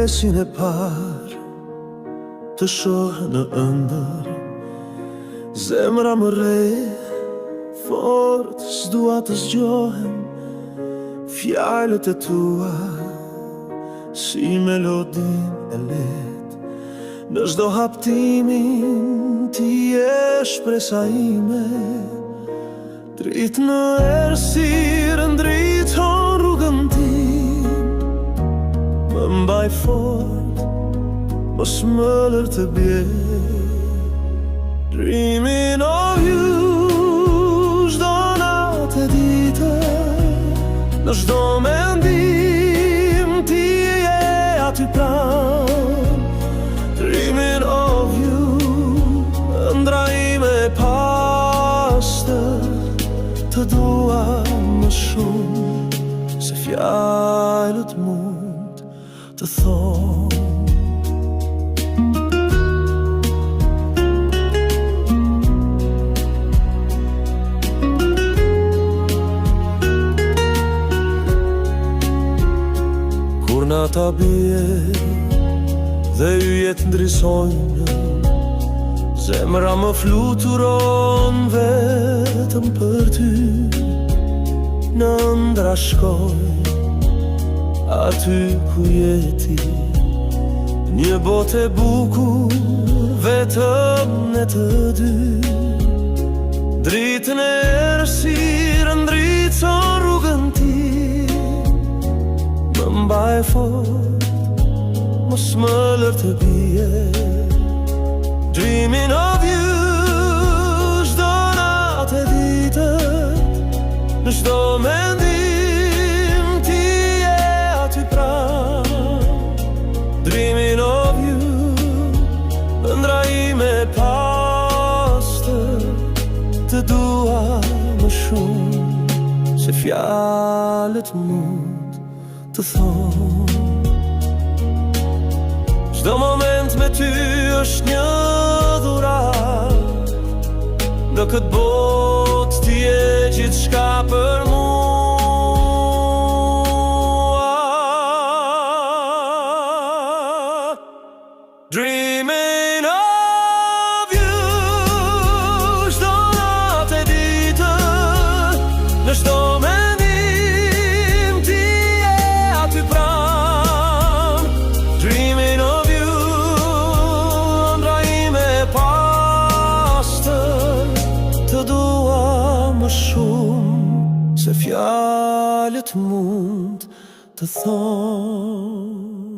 kujdesin e par të shohë në ëndër. Zemra më re, fort s'dua të zgjohem. Fjalët e tua si melodin e let. Në çdo haptimin ti je shpresa ime. Dritë në errësirë ndriton rrugën tim. Më mbaj fort, mos më lër të bje. Dreaming of you, çdo natë e ditë. Në çdo mendim ti je aty pranë. Dreaming of you, ëndra ime e pastër. Të dua më shumë se fjalët mund të thonë. Kur nata bie dhe yjet ndrisojnë, zemra më fluturon vetëm për ty. Në ëndra shkoj, aty ku je ti. Një botë e bukur, vetëm ne të dy. Dritën e errësirë ndriton rrugën tim. Më mbaj fort, mos më lër të bie. Dreaming of you, çdo natë e ditët. Në çdo mendim ti je aty pranë. Dreaming of you, ëndra ime e pastër. Të dua më shumë se fjalët mund të thonë. Çdo moment me ty është një dhuratë. Në këtë botë ti je gjithçka për mua. Dreaming of you, çdo natë e ditët. Në çdo mendim ti je aty pranë. Dreaming of you, ëndra ime e pastër. Të dua më shumë se fjalët mund të thonë.